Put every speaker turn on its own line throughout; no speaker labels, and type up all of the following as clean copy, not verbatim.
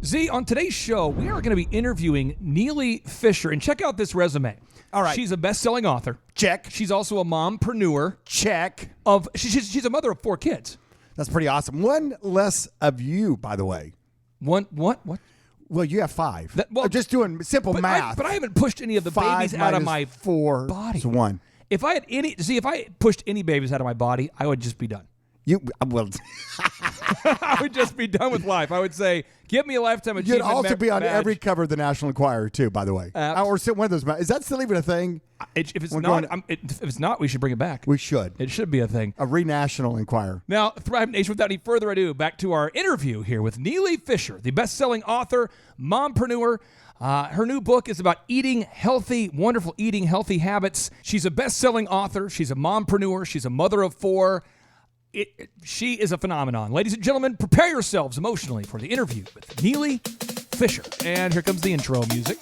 Z, on today's show, we are going to be interviewing Nealy Fischer. And check out this resume.
All right.
She's a best-selling author.
Check.
She's also a mompreneur.
Check.
She's a mother of 4 kids.
That's pretty awesome. One less of you, by the way.
What?
Well, you have 5.
Well,
I'm just doing simple math.
But I haven't pushed any of the babies out of my
4
body.
Is 1.
If I pushed any babies out of my body, I would just be done. I would just be done with life. I would say, give me a lifetime achievement.
You'd also be on
badge.
every cover of the National Enquirer, too, by the way. Or one of those. Is that still even a thing?
If it's not, we should bring it back.
We should.
It should be a thing.
A National Enquirer.
Now, Thrive Nation, without any further ado, back to our interview here with Nealy Fischer, the best-selling author, mompreneur. Her new book is about eating healthy, wonderful eating healthy habits. She's a best-selling author. She's a mompreneur. She's a mother of 4. She is a phenomenon. Ladies and gentlemen, prepare yourselves emotionally for the interview with Nealy Fischer. And here comes the intro music.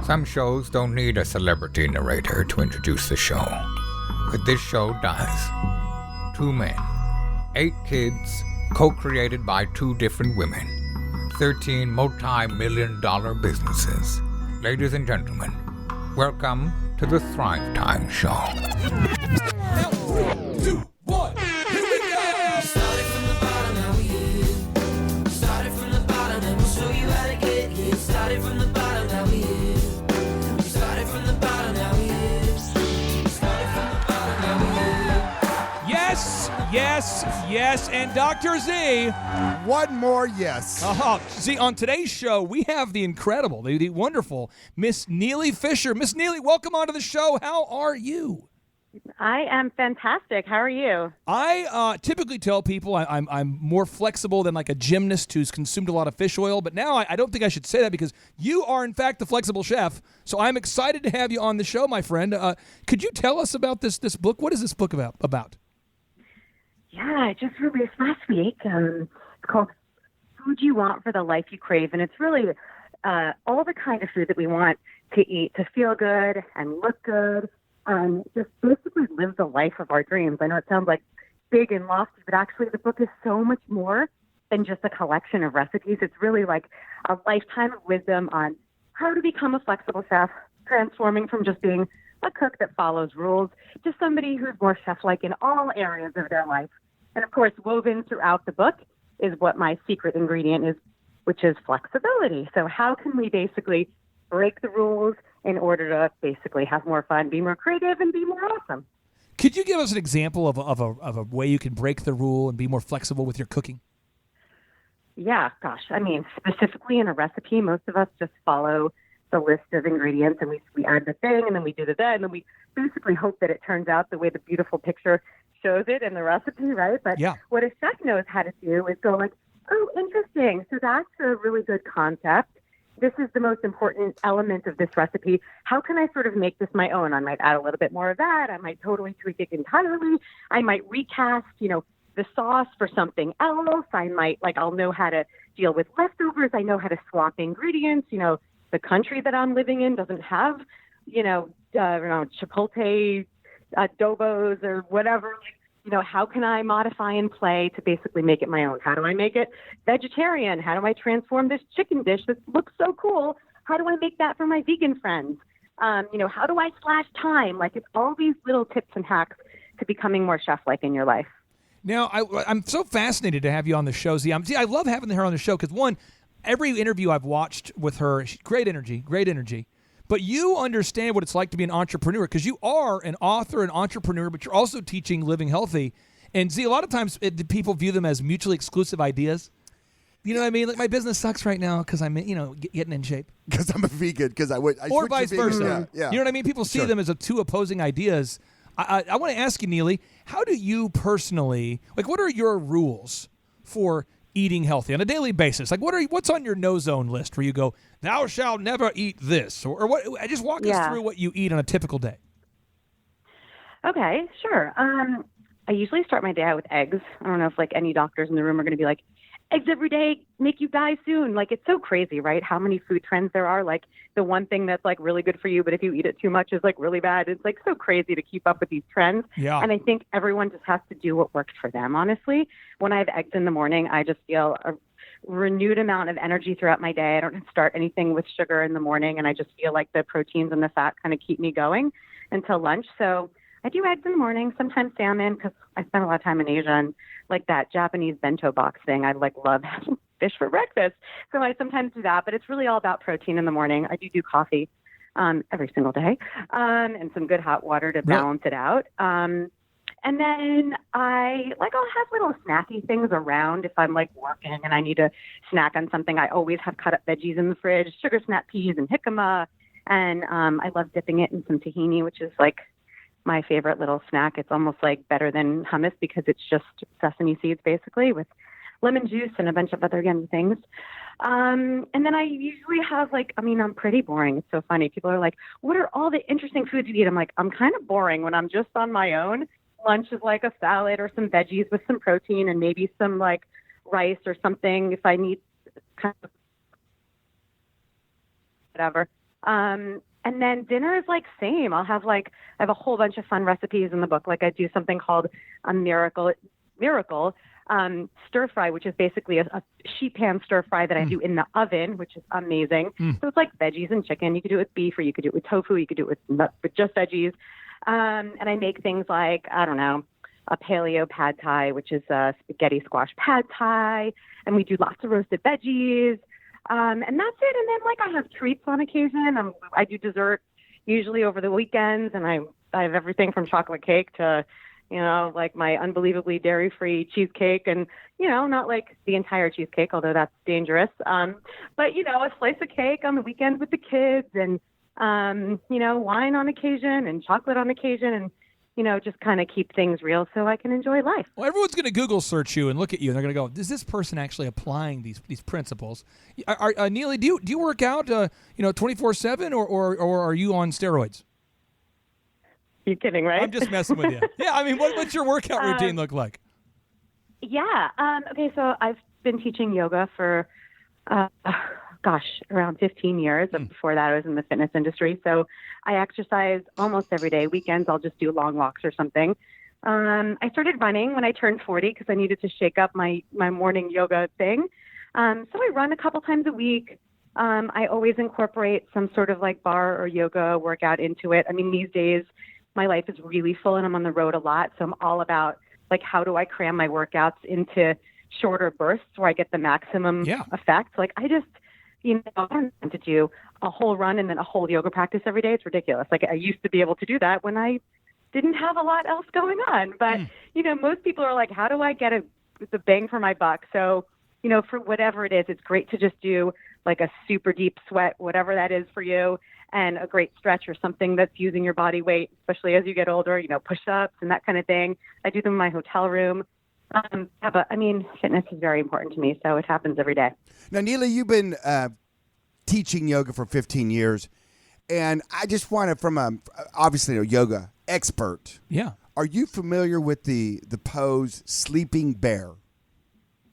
Some shows don't need a celebrity narrator to introduce the show, but this show does. 2 men, 8 kids, co-created by 2 different women, 13 multi-million-dollar businesses. Ladies and gentlemen, welcome to the Thrivetime Show.
2, 1, here we go!
Started from the bottom, now we here. Started from the bottom, and we'll show you how to get here. Started from the bottom, now we here. Started from the bottom, now we here. Started from the bottom, now we here.
Yes, and Dr. Z.
One more yes.
See, on today's show, we have the incredible, the wonderful Miss Nealy Fischer. Miss Nealy, welcome onto the show. How are you?
I am fantastic. How are you?
I typically tell people I'm more flexible than like a gymnast who's consumed a lot of fish oil, but now I don't think I should say that because you are, in fact, the flexible chef. So I'm excited to have you on the show, my friend. Could you tell us about this book? What is this book about?
Yeah, I just released last week. It's called Food You Want for the Life You Crave, and it's really all the kind of food that we want to eat to feel good and look good. Just basically live the life of our dreams. I know it sounds like big and lofty, but actually the book is so much more than just a collection of recipes. It's really like a lifetime of wisdom on how to become a flexible chef, transforming from just being a cook that follows rules to somebody who's more chef-like in all areas of their life. And of course, woven throughout the book is what my secret ingredient is, which is flexibility. So how can we basically break the rules in order to basically have more fun, be more creative, and be more awesome?
Could you give us an example of a way you can break the rule and be more flexible with your cooking?
Yeah, gosh. I mean, specifically in a recipe, most of us just follow the list of ingredients and we add the thing and then we do the that and then we basically hope that it turns out the way the beautiful picture shows it in the recipe, right? But what a chef knows how to do is go like, oh, interesting. So that's a really good concept. This is the most important element of this recipe. How can I sort of make this my own? I might add a little bit more of that. I might totally tweak it entirely. I might recast, the sauce for something else. I might, I'll know how to deal with leftovers. I know how to swap ingredients. The country that I'm living in doesn't have, chipotle adobos or whatever. How can I modify and play to basically make it my own? How do I make it vegetarian? How do I transform this chicken dish that looks so cool? How do I make that for my vegan friends? How do I slash time? It's all these little tips and hacks to becoming more chef-like in your life.
Now, I'm so fascinated to have you on the show, Z. I love having her on the show because, one, every interview I've watched with her, great energy. But you understand what it's like to be an entrepreneur because you are an author, an entrepreneur, but you're also teaching living healthy. And Z, a lot of times people view them as mutually exclusive ideas. You know what I mean? Like my business sucks right now because I'm, getting in shape.
Because I'm a vegan. Because I
or vice versa.
Yeah.
You know what I mean? People see them as two opposing ideas. I want to ask you, Nealy, how do you personally, what are your rules for eating healthy on a daily basis? What's on your no zone list where you go, thou shalt never eat this, or what? Just walk us through what you eat on a typical day.
Okay, sure. I usually start my day out with eggs. I don't know if any doctors in the room are going to be like, eggs every day make you die soon. It's so crazy, right? How many food trends there are. The one thing that's really good for you, but if you eat it too much is really bad. It's so crazy to keep up with these trends.
Yeah.
And I think everyone just has to do what works for them, honestly. When I have eggs in the morning, I just feel renewed amount of energy throughout my day. I don't start anything with sugar in the morning, and I just feel like the proteins and the fat kind of keep me going until lunch. So I do eggs in the morning, sometimes salmon, because I spend a lot of time in Asia, and like that Japanese bento box thing, I like love having fish for breakfast. So I sometimes do that, but it's really all about protein in the morning. I do coffee every single day, and some good hot water to balance it out. And then I'll have little snacky things around if I'm like working and I need to snack on something. I always have cut up veggies in the fridge, sugar snap peas and jicama. And I love dipping it in some tahini, which is like my favorite little snack. It's almost like better than hummus because it's just sesame seeds basically with lemon juice and a bunch of other yummy things. And then I usually have I'm pretty boring. It's so funny. People are like, what are all the interesting foods you eat? I'm like, I'm kind of boring when I'm just on my own. Lunch is like a salad or some veggies with some protein and maybe some like rice or something if I need kind of whatever. And then dinner is like same. I have a whole bunch of fun recipes in the book. Like I do something called a miracle stir fry, which is basically a sheet pan stir fry that I do in the oven, which is amazing. So it's like veggies and chicken. You could do it with beef, or you could do it with tofu. You could do it with just veggies. And I make things like, I don't know, a paleo pad thai, which is a spaghetti squash pad thai. And we do lots of roasted veggies. And that's it. And then I have treats on occasion. I do dessert usually over the weekends. And I have everything from chocolate cake to, like my unbelievably dairy-free cheesecake and, not like the entire cheesecake, although that's dangerous. But, a slice of cake on the weekends with the kids and, wine on occasion and chocolate on occasion and, just kind of keep things real so I can enjoy life.
Well, everyone's going to Google search you and look at you, and they're going to go, is this person actually applying these principles? Nealy, do you work out, 24/7 or are you on steroids?
You're kidding, right?
I'm just messing with you. Yeah, I mean, what's your workout routine look like?
Yeah. Okay, so I've been teaching yoga for, around 15 years. Before that, I was in the fitness industry. So I exercise almost every day. Weekends, I'll just do long walks or something. I started running when I turned 40 because I needed to shake up my morning yoga thing. So I run a couple times a week. I always incorporate some sort of like bar or yoga workout into it. I mean, these days, my life is really full and I'm on the road a lot. So I'm all about like, how do I cram my workouts into shorter bursts where I get the maximum effect? Like I just, I don't want to do a whole run and then a whole yoga practice every day. It's ridiculous. Like I used to be able to do that when I didn't have a lot else going on. But, most people are like, how do I get the bang for my buck? So, for whatever it is, it's great to just do like a super deep sweat, whatever that is for you, and a great stretch or something that's using your body weight, especially as you get older, push-ups and that kind of thing. I do them in my hotel room. Fitness is very important to me, so it happens every day.
Now, Nealy, you've been teaching yoga for 15 years, and I just wanted, from obviously a yoga expert, are you familiar with the pose sleeping bear?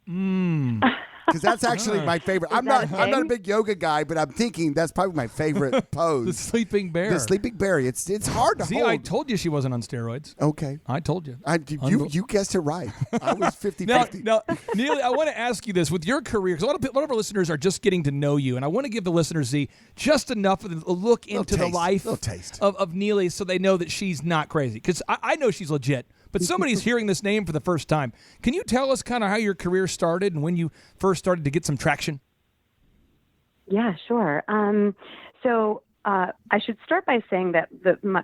Because that's actually my favorite. I'm not a big yoga guy, but I'm thinking that's probably my favorite pose.
The sleeping bear.
The sleeping bear. It's hard to hold.
See, I told you she wasn't on steroids.
Okay.
I told you.
You guessed it right. I was 50-50.
Now, Nealy, I want to ask you this. With your career, because a lot of our listeners are just getting to know you, and I want to give the listeners just enough of a look into the life of Nealy so they know that she's not crazy. Because I know she's legit. But somebody's hearing this name for the first time. Can you tell us kind of how your career started and when you first started to get some traction?
Yeah, sure. So I should start by saying that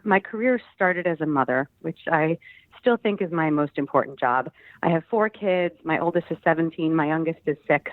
my career started as a mother, which I still think is my most important job. I have 4 kids. My oldest is 17. My youngest is 6.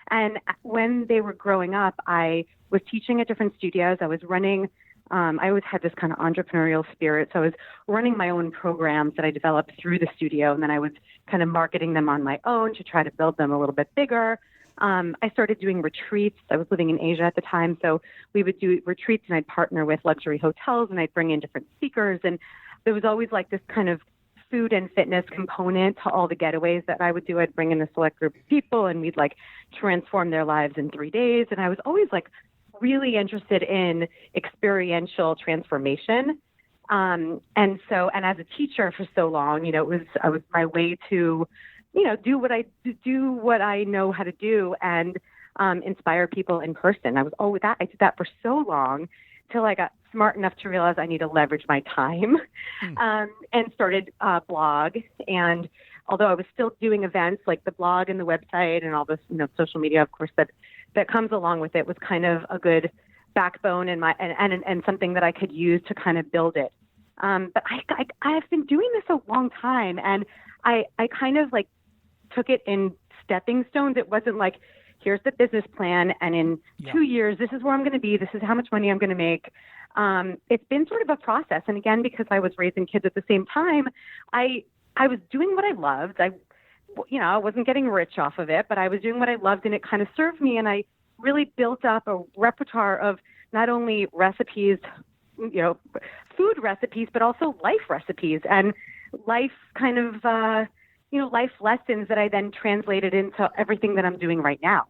And when they were growing up, I was teaching at different studios. I was running I always had this kind of entrepreneurial spirit. So I was running my own programs that I developed through the studio, and then I was kind of marketing them on my own to try to build them a little bit bigger. I started doing retreats. I was living in Asia at the time, so we would do retreats, and I'd partner with luxury hotels, and I'd bring in different speakers. And there was always like this kind of food and fitness component to all the getaways that I would do. I'd bring in a select group of people, and we'd like transform their lives in 3 days. And I was always like really interested in experiential transformation. And as a teacher for so long, I was my way to do what I know how to do and inspire people in person. I did that for so long till I got smart enough to realize I need to leverage my time, and started a blog. And although I was still doing events like the blog and the website and all this, social media, of course, that comes along with it, was kind of a good backbone and something that I could use to kind of build it. But I've been doing this a long time, and I kind of like took it in stepping stones. It wasn't like, here's the business plan, and in 2 years, this is where I'm going to be. This is how much money I'm going to make. It's been sort of a process. And again, because I was raising kids at the same time, I was doing what I loved. I wasn't getting rich off of it, but I was doing what I loved, and it kind of served me. And I really built up a repertoire of not only recipes, food recipes, but also life recipes and life kind of, life lessons that I then translated into everything that I'm doing right now.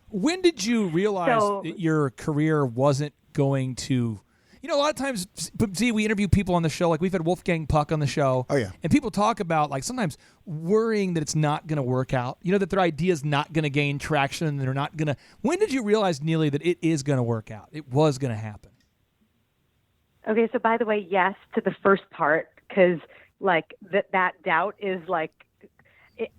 When did you realize that your career wasn't going to, a lot of times, see, we interview people on the show, like we've had Wolfgang Puck on the show.
Oh, yeah.
And people talk about, like, sometimes worrying that it's not going to work out, that their idea is not going to gain traction and they're not going to. When did you realize, Nealy, that it is going to work out? It was going to happen.
Okay, so by the way, yes to the first part, because, like, that doubt is, like,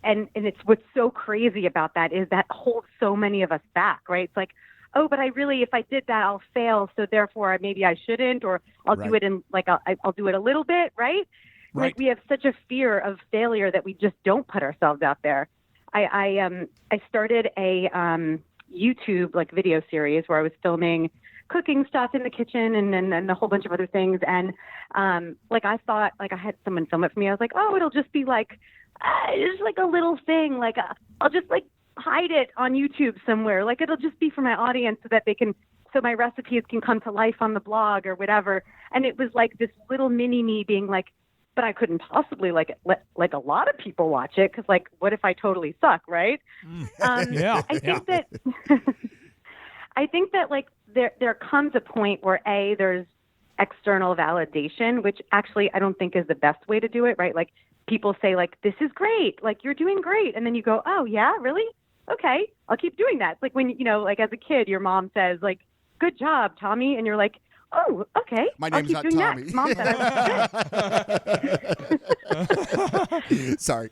and it's what's so crazy about that is that holds so many of us back, right? It's like, oh, but if I did that, I'll fail. So therefore, maybe I shouldn't, or I'll do it in I'll do it a little bit, right? Like we have such a fear of failure that we just don't put ourselves out there. I started a YouTube like video series where I was filming cooking stuff in the kitchen and a whole bunch of other things. And I thought I had someone film it for me. I was like, oh, it'll just be like just like a little thing. Like I'll just like hide it on YouTube somewhere. Like it'll just be for my audience so my recipes can come to life on the blog or whatever. And it was like this little mini me being like, but I couldn't possibly let a lot of people watch it because like, what if I totally suck, right?
Yeah.
I think that like there comes a point where there's external validation, which actually I don't think is the best way to do it, right? Like people say like, this is great, like you're doing great. And then you go, oh yeah, really? Okay, I'll keep doing that. It's like when, like as a kid, your mom says like, good job, Tommy. And you're like, oh, okay.
My name's not
Tommy. Mom said I was good.
Sorry.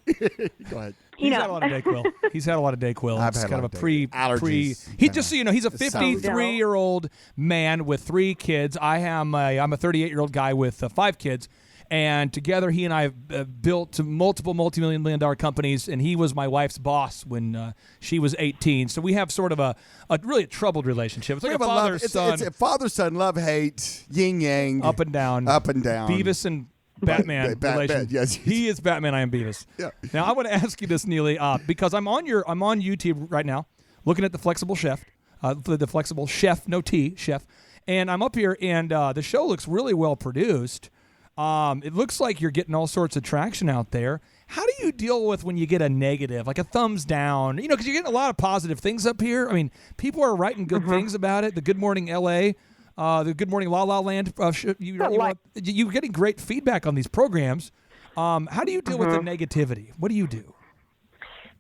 Go ahead.
He's had a lot of Dayquil. He's had a lot of Dayquil.
I've
It's
had
kind
a
of
lot
a
of
pre.
allergies.
He just so you know, he's a 53-year-old man with 3 kids. I'm a 38-year-old guy with 5 kids. And together, he and I have built multiple multi-million-dollar companies, and he was my wife's boss when she was 18. So we have sort of a really troubled relationship. It's like a father-son.
It's a father-son love-hate, yin-yang.
Up and down.
Up and down.
Beavis and Batman relation.
Yes.
He is Batman, I am Beavis.
Yeah.
Now, I want to ask you this, Nealy, because I'm on YouTube right now, looking at the Flexible Chef, the Flexible Chef, no T, Chef. And I'm up here, and the show looks really well produced. It looks like you're getting all sorts of traction out there. How do you deal with when you get a negative, like a thumbs down? Because you're getting a lot of positive things up here. I mean, people are writing good things about it. The Good Morning LA, the Good Morning La La Land. You're getting great feedback on these programs. How do you deal with the negativity? What do you do?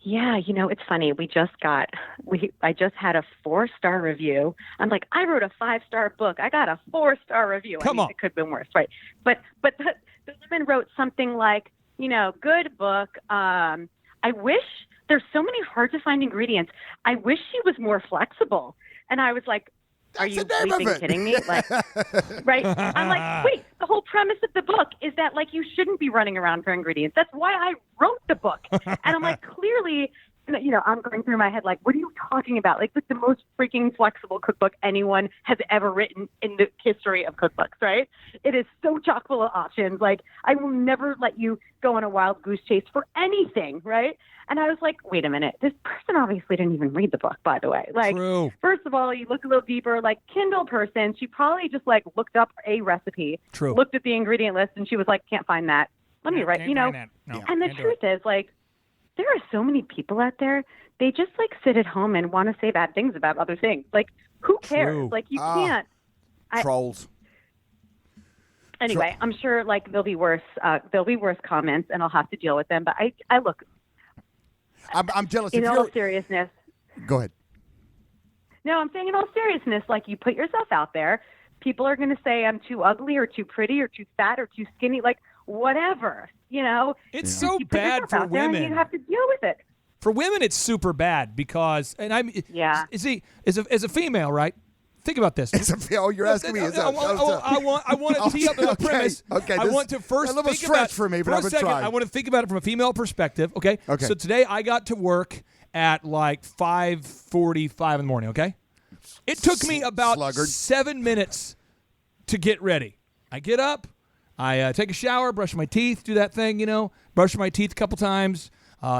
Yeah, it's funny. I just had a 4-star review. I'm like, I wrote a 5-star book. I got a 4-star review.
Come on.
It could have been worse, right? But the woman wrote something like, good book. I wish there's so many hard to find ingredients. I wish she was more flexible. And I was like, are you bleeping kidding me? Like, right? I'm like, wait, the whole premise of the book is that like you shouldn't be running around for ingredients. That's why I wrote the book. And I'm like, clearly, I'm going through my head like, what are you talking about? Like, it's the most freaking flexible cookbook anyone has ever written in the history of cookbooks, right? It is so chock full of options. Like, I will never let you go on a wild goose chase for anything, right? And I was like, wait a minute, this person obviously didn't even read the book, by the way. Like,
True.
First of all, you look a little deeper, like Kindle person, she probably just like looked up a recipe,
True.
Looked at the ingredient list, and she was like, can't find that. Let me write,
No,
and the truth is like, there are so many people out there, they just like sit at home and want to say bad things about other things. Like, who cares?
True.
Like, you can't.
Trolls.
Anyway, I'm sure like there'll be worse comments, and I'll have to deal with them. But I look,
I'm jealous.
In all seriousness.
Go ahead.
No, I'm saying in all seriousness, like you put yourself out there, people are going to say I'm too ugly or too pretty or too fat or too skinny, like whatever, you know.
It's so
you put
bad
yourself
for
out there
women.
and you have to deal with it.
For women, it's super bad because, and I'm, see, as a female, right? Think about this.
You're asking me.
I want to tee up the premise.
Okay.
I want to first
a little
think
stretch
about
for me, but
for
I'm
a
gonna
second.
try.
I want to think about it from a female perspective. Okay.
Okay.
So today I got to work at like 5:45 in the morning. Okay. It took me about 7 minutes to get ready. I get up, I take a shower, brush my teeth, do that thing, brush my teeth a couple times.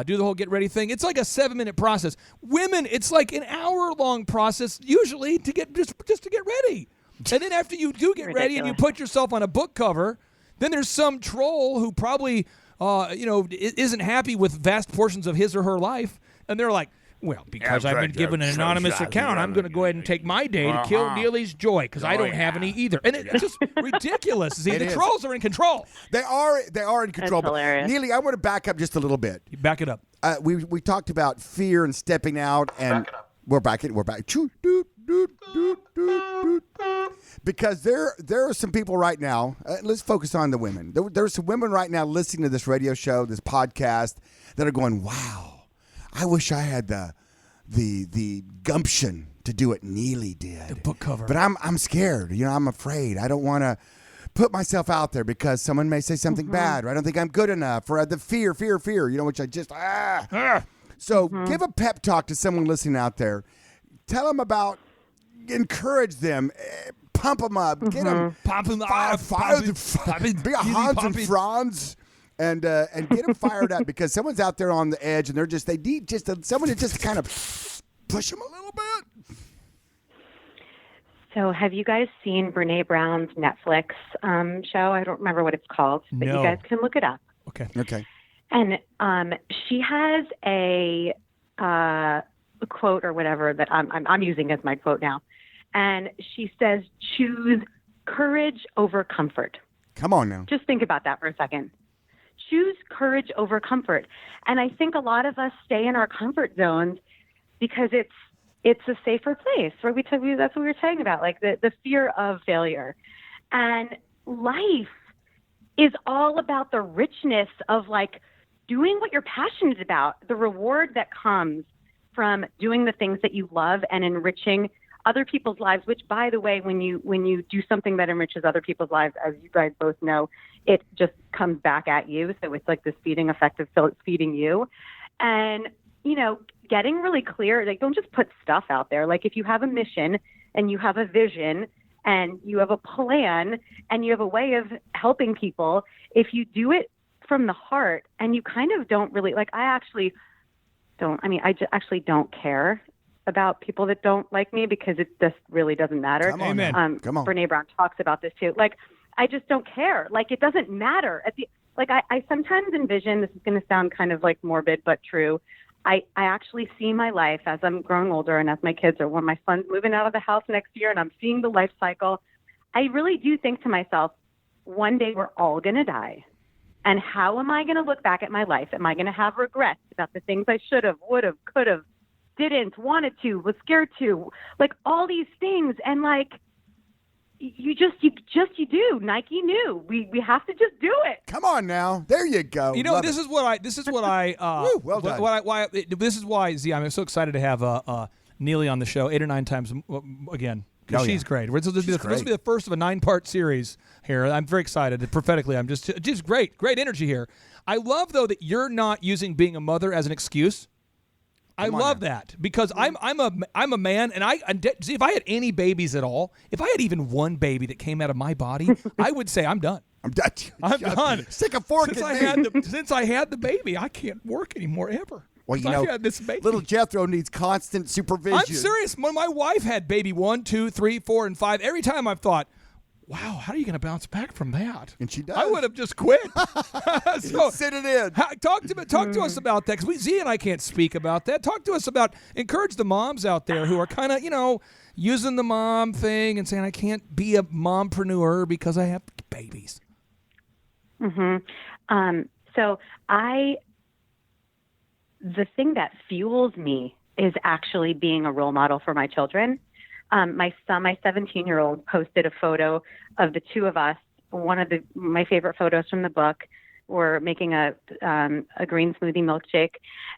Do the whole get ready thing. It's like a 7-minute process. Women, it's like an hour-long process usually to get just to get ready. And then after you do get ready and you put yourself on a book cover, then there's some troll who probably isn't happy with vast portions of his or her life, and they're like, well, because I've been given an anonymous account, I'm going to go ahead and take my day to kill Nealy's joy because I don't have any either. And it's just ridiculous. See, the trolls are in control.
They are in control.
That's hilarious.
Nealy, I want to back up just a little bit.
Back it up.
We talked about fear and stepping out, and we're back. Choo, doot, doot, doot, doot, doot. Because there are some people right now. Let's focus on the women. There are some women right now listening to this radio show, this podcast, that are going, "Wow, I wish I had the gumption to do what Nealy did."
The book cover.
But I'm scared. I'm afraid. I don't want to put myself out there because someone may say something bad, or I don't think I'm good enough, or the fear, which I just So give a pep talk to someone listening out there. Tell them about, encourage them, pump them up, get them,
pump them
up, be a Hans and Franz. And get them fired up because someone's out there on the edge and they need someone to just kind of push them a little bit.
So have you guys seen Brene Brown's Netflix show? I don't remember what it's called, but
No.
you guys can look it up.
Okay.
And she has a quote or whatever that I'm using as my quote now. And she says, choose courage over comfort.
Come on now.
Just think about that for a second. Choose courage over comfort. And I think a lot of us stay in our comfort zones because it's a safer place. Where that's what we were talking about, like the fear of failure. And life is all about the richness of like doing what you're passionate about, the reward that comes from doing the things that you love and enriching other people's lives, which, by the way, when you do something that enriches other people's lives, as you guys both know, it just comes back at you. So it's like this feeding effect of feeding you. And, getting really clear, like don't just put stuff out there. Like if you have a mission and you have a vision and you have a plan and you have a way of helping people, if you do it from the heart and you kind of don't really, like I actually don't care about people that don't like me because it just really doesn't matter.
Come on.
Amen.
Come on.
Brene Brown talks about this too. Like, I just don't care. Like, it doesn't matter. I sometimes envision, this is going to sound kind of like morbid, but true. I actually see my life as I'm growing older and as my kids are, when my son's moving out of the house next year and I'm seeing the life cycle, I really do think to myself, one day we're all going to die. And how am I going to look back at my life? Am I going to have regrets about the things I should have, would have, could have, didn't, wanted to, was scared to, like all these things. And like, you do. Nike knew. We have to just do it.
Come on now. There you go.
This is why this is why, Z, I'm so excited to have Nealy on the show 8 or 9 times again. Because she's great. This will be the first of a 9-part series here. I'm very excited. Prophetically, I'm just great energy here. I love though that you're not using being a mother as an excuse. I love that because I'm a man, and see, if I had any babies at all, if I had even one baby that came out of my body, I would say I'm done.
I'm done.
I'm done.
Stick a fork
since
in me.
Since I had the baby, I can't work anymore ever.
Well,
I had this baby.
Little Jethro needs constant supervision.
I'm serious. When my wife had baby 1, 2, 3, 4, and 5, every time I've thought, wow, how are you going to bounce back from that?
And she does.
I would have just quit. So,
sit it in.
Talk to us about that, because Z and I can't speak about that. Talk to us about, encourage the moms out there who are kind of, using the mom thing and saying, I can't be a mompreneur because I have babies.
Mm-hmm. So the thing that fuels me is actually being a role model for my children. My son, my 17-year-old, posted a photo of the two of us. One of my favorite photos from the book. We're making a green smoothie milkshake,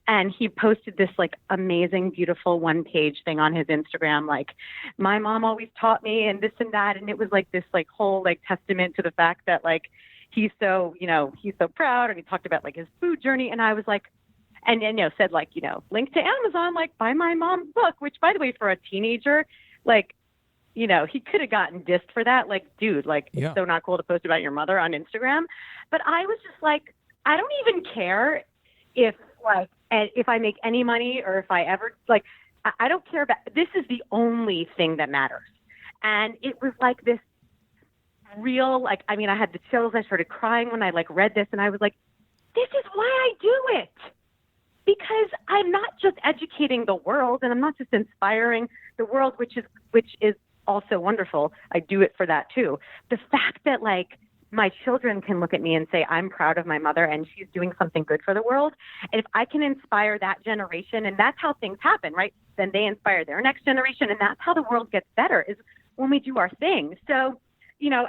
and he posted this like amazing, beautiful 1-page thing on his Instagram, like, my mom always taught me and this and that, and it was like this like whole like testament to the fact that like he's so proud, and he talked about like his food journey, and I was like, and said like, link to Amazon, like buy my mom's book, which by the way, for a teenager, like, he could have gotten dissed for that. Like, dude, like, It's so not cool to post about your mother on Instagram. But I was just like, I don't even care if I make any money or if I ever, like, I don't care about, this is the only thing that matters. And it was like this real, like, I mean, I had the chills. I started crying when I like read this, and I was like, this is why I do it. Because I'm not just educating the world, and I'm not just inspiring the world, which is also wonderful. I do it for that too. The fact that like my children can look at me and say, I'm proud of my mother and she's doing something good for the world. And if I can inspire that generation, and that's how things happen, right? Then they inspire their next generation, and that's how the world gets better, is when we do our thing. So,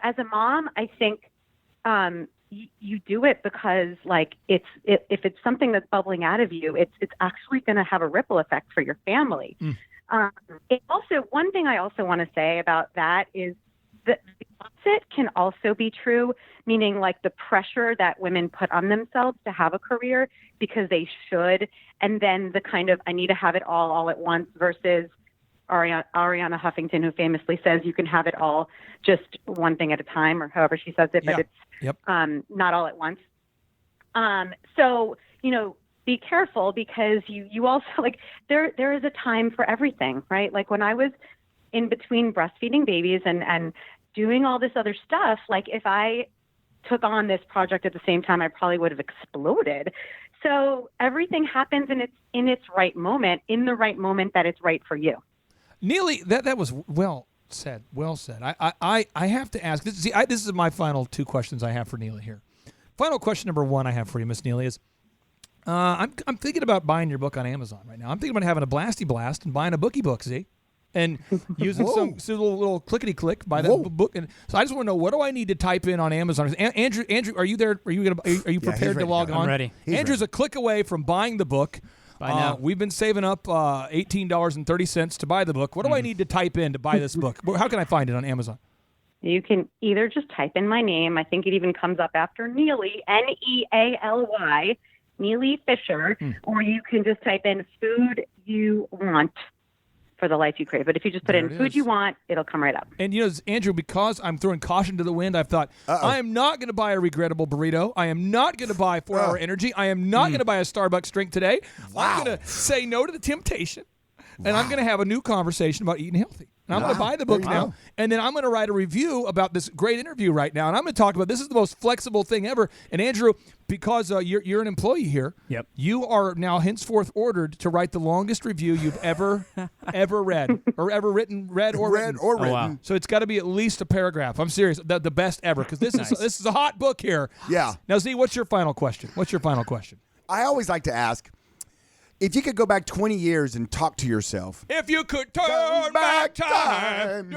as a mom, I think you do it because like if it's something that's bubbling out of you, it's actually going to have a ripple effect for your family. It also, one thing I also want to say about that is that the opposite can also be true, meaning like the pressure that women put on themselves to have a career because they should, and then the kind of I need to have it all at once versus Ariana Huffington, who famously says you can have it all just one thing at a time, or however she says it, but it's not all at once. So, be careful, because you also like there is a time for everything, right? Like when I was in between breastfeeding babies and doing all this other stuff, like if I took on this project at the same time, I probably would have exploded. So everything happens in its right moment, in the right moment that it's right for you.
Nealy, that was well said. Well said. I have to ask. This is my final two questions I have for Nealy here. Final question number one I have for you, Miss Nealy, is I'm thinking about buying your book on Amazon right now. I'm thinking about having a blasty blast and buying a bookie book, Z, and using some little clickety click by that book. And so I just want to know, what do I need to type in on Amazon? Andrew, are you there? Are you prepared to log on?
I'm ready.
Andrew's a click away from buying the book.
Now.
We've been saving up $18.30 to buy the book. What do I need to type in to buy this book? How can I find it on Amazon?
You can either just type in my name. I think it even comes up after Nealy, Nealy, Nealy Fischer, or you can just type in food you want for the life you crave. But if you just put in food you want, it'll come right up.
And Andrew, because I'm throwing caution to the wind, I've thought, I am not going to buy a regrettable burrito. I am not going to buy 4 Hour Energy. I am not going to buy a Starbucks drink today. I'm going to say no to the temptation, and I'm going to have a new conversation about eating healthy. And I'm going to buy the book now, and then I'm going to write a review about this great interview right now, and I'm going to talk about this is the most flexible thing ever. And Andrew, because you're an employee here, you are now henceforth ordered to write the longest review you've ever read, or ever written.
Wow.
So it's got to be at least a paragraph. I'm serious, the best ever, because this is a hot book here.
Yeah.
Now, Z, what's your final question?
I always like to ask, if you could go back 20 years and talk to yourself.
If you could turn back time.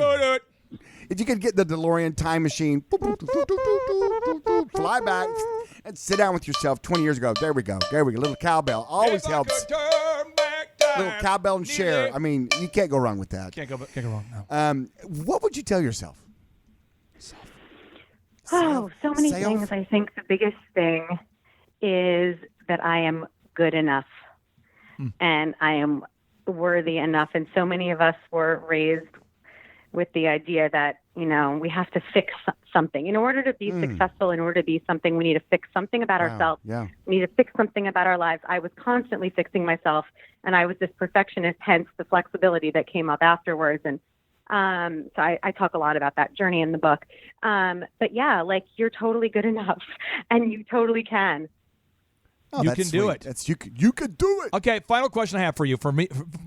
If you could get the DeLorean time machine, fly back, and sit down with yourself 20 years ago. There we go. Little cowbell. Always helps. Little cowbell and share. I mean, you can't go wrong with that.
Can't go wrong, no.
What would you tell yourself?
So many things. I think the biggest thing is that I am good enough. And I am worthy enough. And so many of us were raised with the idea that, we have to fix something. In order to be successful, in order to be something, we need to fix something about ourselves. Yeah. We need to fix something about our lives. I was constantly fixing myself, and I was this perfectionist, hence the flexibility that came up afterwards. And so I talk a lot about that journey in the book. But yeah, like, you're totally good enough, and you totally can.
Oh,
you can do it.
You could do it.
Okay, final question I have for you.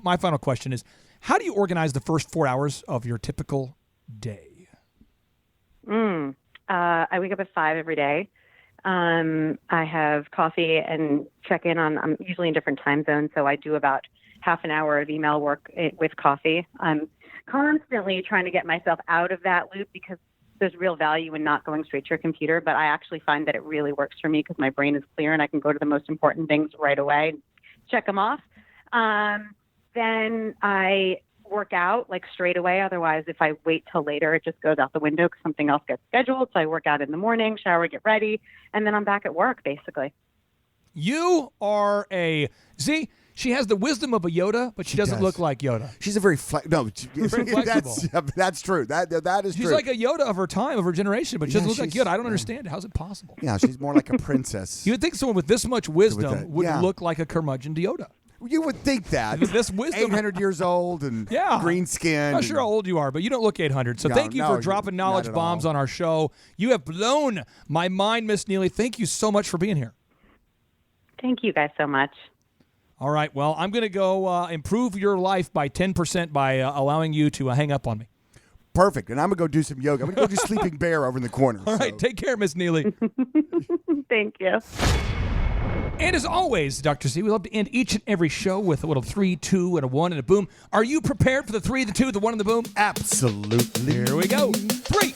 My final question is, how do you organize the first 4 hours of your typical day?
I wake up at 5 every day. I have coffee and check in on, I'm usually in different time zones, so I do about half an hour of email work with coffee. I'm constantly trying to get myself out of that loop because there's real value in not going straight to your computer, but I actually find that it really works for me because my brain is clear and I can go to the most important things right away, check them off. Then I work out like straight away. Otherwise, if I wait till later, it just goes out the window because something else gets scheduled. So I work out in the morning, shower, get ready, and then I'm back at work, basically.
You are she has the wisdom of a Yoda, but she doesn't look like Yoda.
She's a very flexible. That's true. That is true.
She's like a Yoda of her time, of her generation, but she doesn't look like Yoda. I don't understand. How's it possible?
Yeah, she's more like a princess.
You would think someone with this much wisdom would look like a curmudgeon Yoda.
You would think that.
This wisdom.
800 years old and green skin.
I'm not sure how old you are, but you don't look 800. So thank you for dropping knowledge bombs on our show. You have blown my mind, Miss Nealy. Thank you so much for being here.
Thank you guys so much.
All right. Well, I'm going to go improve your life by 10% by allowing you to hang up on me.
Perfect. And I'm going to go do some yoga. I'm going to go do Sleeping Bear over in the corner.
All right. Take care, Miss Nealy.
Thank you.
And as always, Dr. Z, we love to end each and every show with a little 3, 2, and a 1 and a boom. Are you prepared for the 3, the 2, the 1, and the boom?
Absolutely.
Here we go. 3,